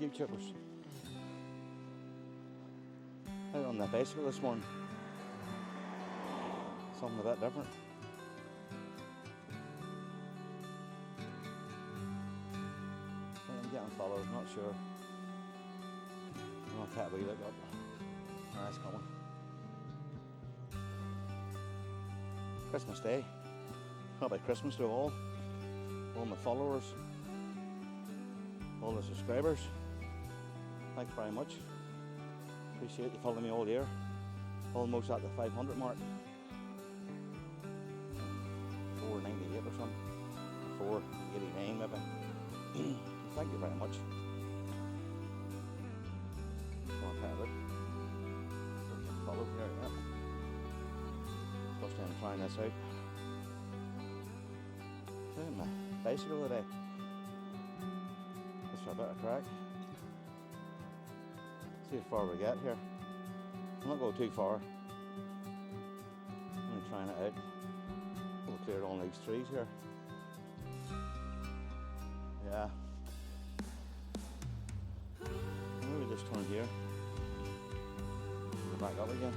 YouTubers. Out on the bicycle this morning. Something a bit different. I'm getting followers, not sure. I'm gonna take a wee look up. It's coming. Christmas Day. Happy Christmas to all my followers, all the subscribers. Thanks very much. Appreciate you following me all year. Almost at the 500 mark. 498 or something. 489 maybe. Thank you very much. Come on, have it. Follow here, yeah. First time trying this out. Doing my bicycle today. Just for a bit of crack. See how far we get here. I'm not going too far. Only trying it out. We'll clear all these trees here. Yeah. Maybe just turn here. Go back up again.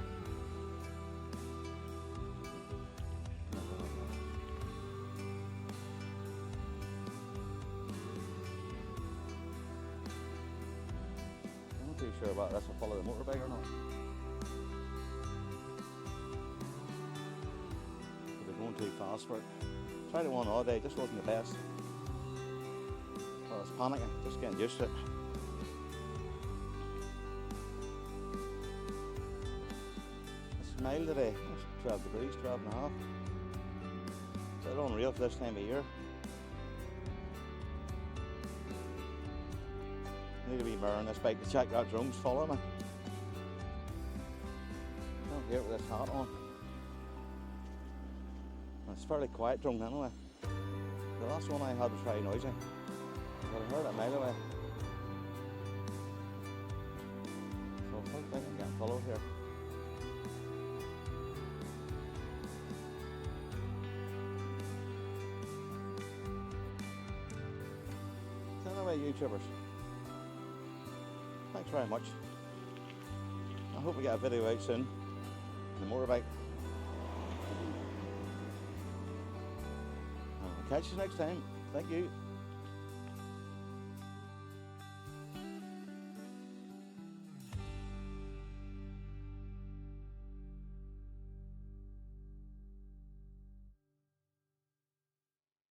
I'm not too sure about this. I'll follow the motorbike or not. They're going too fast for it. Tried it one all day, just wasn't the best. I was panicking, just getting used to it. It's mild today, it's 12 degrees, 12 and a half. It's a bit unreal for this time of year. Need to be mirroring this bike to check that drum's following me. Don't get with this hat on. It's fairly quiet drum anyway. The last one I had was very noisy. But I heard it a mile away. So I think I'm getting followed here. So anyway, YouTubers, thanks very much. I hope we get a video out soon. The motorbike. I'll catch you next time. Thank you.